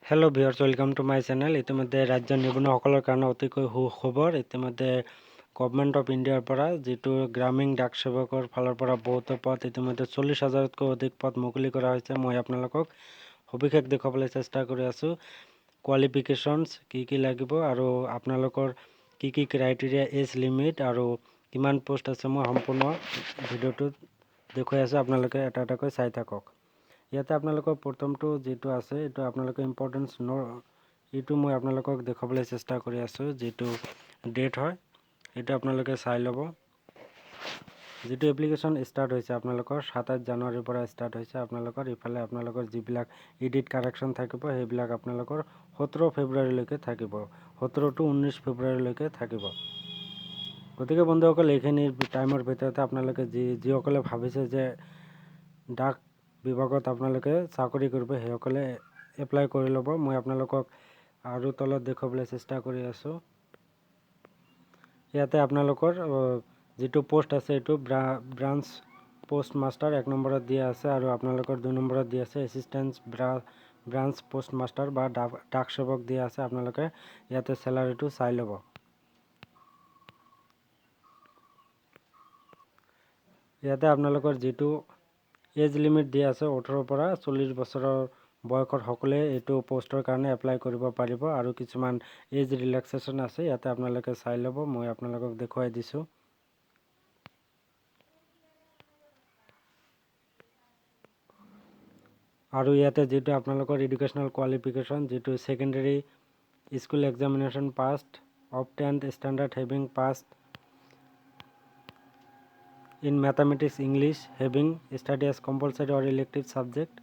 Hello' viewers, welcome to my channel. ইতিমধ্যে ৰাজ্যৰ নিবনুৱাসকলৰ কাৰণে অতিকৈ সুখবৰ। ইতিমধ্যে গভৰ্ণমেণ্ট অফ ইণ্ডিয়াৰ পৰা যিটো গ্ৰামীণ ডাক সেৱকৰ ফালৰ পৰা বহুতো পদ ইতিমধ্যে 40,000তকৈ অধিক পদ মুকলি কৰা হৈছে। মই আপোনালোকক সবিশেষ দেখুৱাবলৈ চেষ্টা কৰি আছোঁ। কোৱালিফিকেশ্যনছ কি লাগিব আৰু আপোনালোকৰ কি ক্ৰাইটেৰিয়া, এজ লিমিট আৰু কিমান পোষ্ট আছে, মই সম্পূৰ্ণ ভিডিঅ'টোত দেখুৱাই আছোঁ। আপোনালোকে এটা এটাকৈ চাই থাকক। ইয়াতে আপোনালোকৰ প্ৰথমটো যিটো আছে এইটো আপোনালোকে ইম্পৰ্টেঞ্চ এইটো মই আপোনালোকক দেখুৱাবলৈ চেষ্টা কৰি আছোঁ। যিটো ডেট হয় এইটো আপোনালোকে চাই ল'ব। যিটো এপ্লিকেশ্যন ষ্টাৰ্ট হৈছে আপোনালোকৰ 27 জানুৱাৰীৰ পৰা ষ্টাৰ্ট হৈছে। আপোনালোকৰ ইফালে আপোনালোকৰ যিবিলাক এডিট কাৰেকশ্যন থাকিব সেইবিলাক আপোনালোকৰ 17 ফেব্ৰুৱাৰীলৈকে থাকিব, 17 to 19 ফেব্ৰুৱাৰীলৈকে থাকিব। গতিকে বন্ধুসকল, এইখিনি টাইমৰ ভিতৰতে আপোনালোকে যিসকলে ভাবিছে যে ডাক বিভাগত আপোনালোকে চাকৰি কৰিব সেইসকলে এপ্লাই কৰি ল'ব। মই আপোনালোকক আৰু তলত দেখুৱাবলৈ চেষ্টা কৰি আছোঁ। ইয়াতে আপোনালোকৰ যিটো পোষ্ট আছে এইটো ব্ৰাঞ্চ পোষ্ট মাষ্টাৰ 1 নম্বৰত দিয়া আছে আৰু আপোনালোকৰ 2 নম্বৰত দিয়া আছে এছিষ্টেণ্ট ব্ৰাঞ্চ পোষ্ট মাষ্টাৰ বা ডাক সেৱক দিয়া আছে। আপোনালোকে ইয়াতে চেলাৰীটো চাই ল'ব। ইয়াতে আপোনালোকৰ যিটো এজ লিমিট দিয়া আছে 18 পৰা 40 বছৰৰ বয়সৰ সকলে এইটো পোষ্টৰ কাৰণে এপ্লাই কৰিব পাৰিব আৰু কিছুমান এজ ৰিলেক্সেশ্যন আছে। ইয়াতে আপোনালোকে চাই ল'ব। মই আপোনালোকক দেখুৱাই দিছোঁ। আৰু ইয়াতে যিটো আপোনালোকৰ এডুকেশ্যনেল কোৱালিফিকেশ্যন, যিটো secondary school examination passed of 10th standard having passed in mathematics, English, having study as compulsory or elective subject,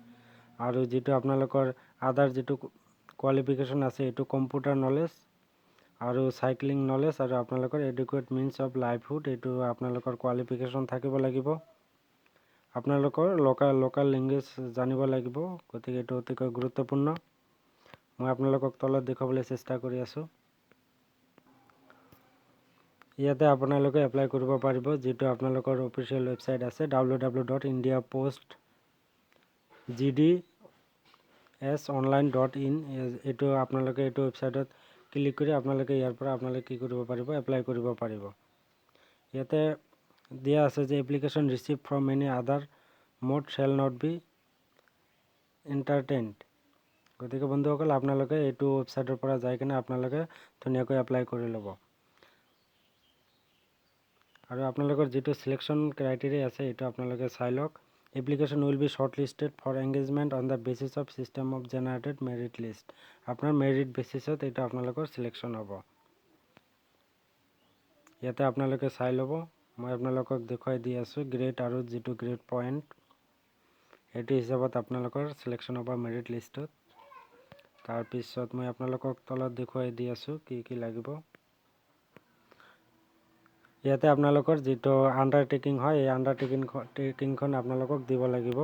আৰু যিটো আপোনালোকৰ আদাৰ যিটো কোৱালিফিকেশ্যন আছে এইটো কম্পিউটাৰ নলেজ আৰু চাইক্লিং নলেজ আৰু আপোনালোকৰ এডুকুৱেট মিনছ অফ লাইভহুড, এইটো আপোনালোকৰ কোৱালিফিকেশ্যন থাকিব লাগিব। আপোনালোকৰ লোকেল লেংগুৱেজ জানিব লাগিব। গতিকে এইটো অতিকৈ গুৰুত্বপূৰ্ণ। মই আপোনালোকক তলত দেখুৱাবলৈ চেষ্টা কৰি আছোঁ। ইয়াতে আপোনালোকে এপ্লাই কৰিব পাৰিব। যিটো আপোনালোকৰ অফিচিয়েল ৱেবছাইট আছে www.indiapostgdsonline.in, এইটো আপোনালোকে এইটো ৱেবছাইটত ক্লিক কৰি আপোনালোকে ইয়াৰ পৰা আপোনালোকে কি কৰিব পাৰিব, এপ্লাই কৰিব পাৰিব। ইয়াতে দিয়া আছে যে application receive from any other mode shall not be entertained. গতিকে বন্ধুসকল, আপোনালোকে এইটো ৱেবছাইটৰ পৰা যাই কিনে আপোনালোকে ধুনীয়াকৈ এপ্লাই কৰি ল'ব। আৰু আপোনালোকৰ যিটো চিলেকশ্যন ক্ৰাইটেৰিয়া আছে এইটো আপোনালোকে চাই লওক। Application will be shortlisted for engagement on the basis of system of generated merit list. আপোনাৰ মেৰিট বেচিছত এইটো আপোনালোকৰ চিলেকশ্যন হ'ব। ইয়াতে আপোনালোকে চাই ল'ব। মই আপোনালোকক দেখুৱাই দি আছোঁ গ্ৰেড আৰু যিটো গ্ৰেড পইণ্ট সেইটো হিচাপত আপোনালোকৰ চিলেকশ্যন হ'ব মেৰিট লিষ্টত। তাৰপিছত মই আপোনালোকক তলত দেখুৱাই দি আছোঁ কি লাগিব। ইয়াতে আপোনালোকৰ যিটো আণ্ডাৰটেকিং হয় এই আণ্ডাৰটেকিংখন আপোনালোকক দিব লাগিব।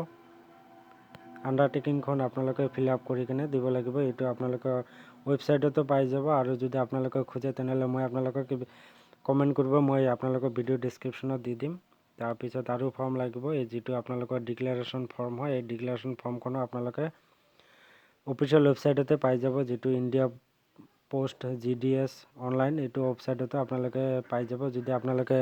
আণ্ডাৰটেকিংখন আপোনালোকে ফিল আপ কৰি কিনে দিব লাগিব। এইটো আপোনালোকৰ ৱেবছাইটতো পাই যাব আৰু যদি আপোনালোকে খোজে তেনেহ'লে মই আপোনালোকক কমেণ্ট কৰিব, মই আপোনালোকৰ ভিডিঅ' ডেছক্ৰিপশ্যনত দি দিম। তাৰপিছত আৰু ফৰ্ম লাগিব, এই যিটো আপোনালোকৰ ডিক্লেৰেশ্যন ফৰ্ম হয় এই ডিক্লেৰেশ্যন ফৰ্মখনো আপোনালোকে অফিচিয়েল ৱেবছাইটতে পাই যাব। যিটো ইণ্ডিয়া পোষ্ট GDS অনলাইন, এইটো ৱেবছাইটতো আপোনালোকে পাই যাব। যদি আপোনালোকে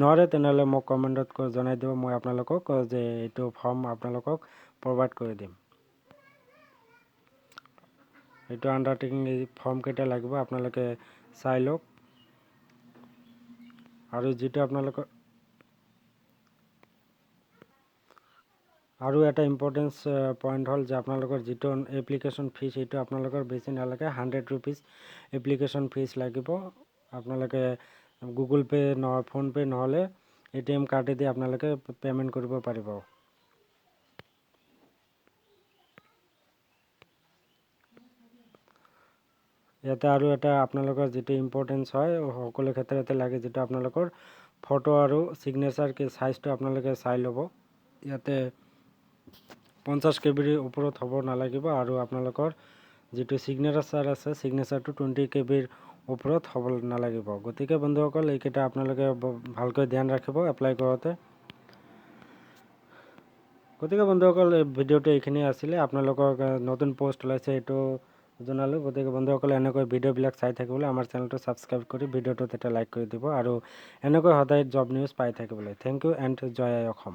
নোৱাৰে তেনেহ'লে মোক কমেণ্টত জনাই দিব, মই আপোনালোকক যে এইটো ফৰ্ম আপোনালোকক প্ৰভাইড কৰি দিম। এইটো আণ্ডাৰটেকিং ফৰ্ম কেইটা লাগিব আপোনালোকে চাই লওক। আৰু যিটো আপোনালোকৰ আৰু এটা ইম্পৰ্টেঞ্চ পইণ্ট হ'ল যে আপোনালোকৰ যিটো এপ্লিকেশ্যন ফিজ এইটো আপোনালোকৰ বেছি নালাগে, 100 ৰুপিজ এপ্লিকেশ্যন ফিজ লাগিব। আপোনালোকে গুগল পে' ফোনপে' নহ'লে ATM কাৰ্ডেদি আপোনালোকে পে'মেণ্ট কৰিব পাৰিব। ইয়াতে আৰু এটা আপোনালোকৰ যিটো ইম্পৰ্টেঞ্চ হয় সকলো ক্ষেত্ৰতে লাগে, যিটো আপোনালোকৰ ফটো আৰু ছিগনেচাৰ চাইজটো আপোনালোকে চাই ল'ব। ইয়াতে 50 KBৰ ওপৰত হ'ব নালাগিব আৰু আপোনালোকৰ যিটো ছিগনেচাৰ আছে ছিগনেচাৰটো 20 KBৰ ওপৰত হ'ব নালাগিব। গতিকে বন্ধুসকল, এইকেইটা আপোনালোকে ভালকৈ ধ্যান ৰাখিব এপ্লাই কৰোঁতে। গতিকে বন্ধুসকল, এই ভিডিঅ'টো এইখিনিয়ে আছিলে। আপোনালোকৰ নতুন পোষ্ট ওলাইছে এইটো জনালোঁ। গতিকে বন্ধুসকলে এনেকৈ ভিডিঅ'বিলাক চাই থাকিবলৈ আমাৰ চেনেলটো ছাবস্ক্ৰাইব কৰি ভিডিঅ'টোত এটা লাইক কৰি দিব আৰু এনেকৈ সদায় জব নিউজ পাই থাকিবলৈ। থেংক ইউ এণ্ড জয় আই অসম।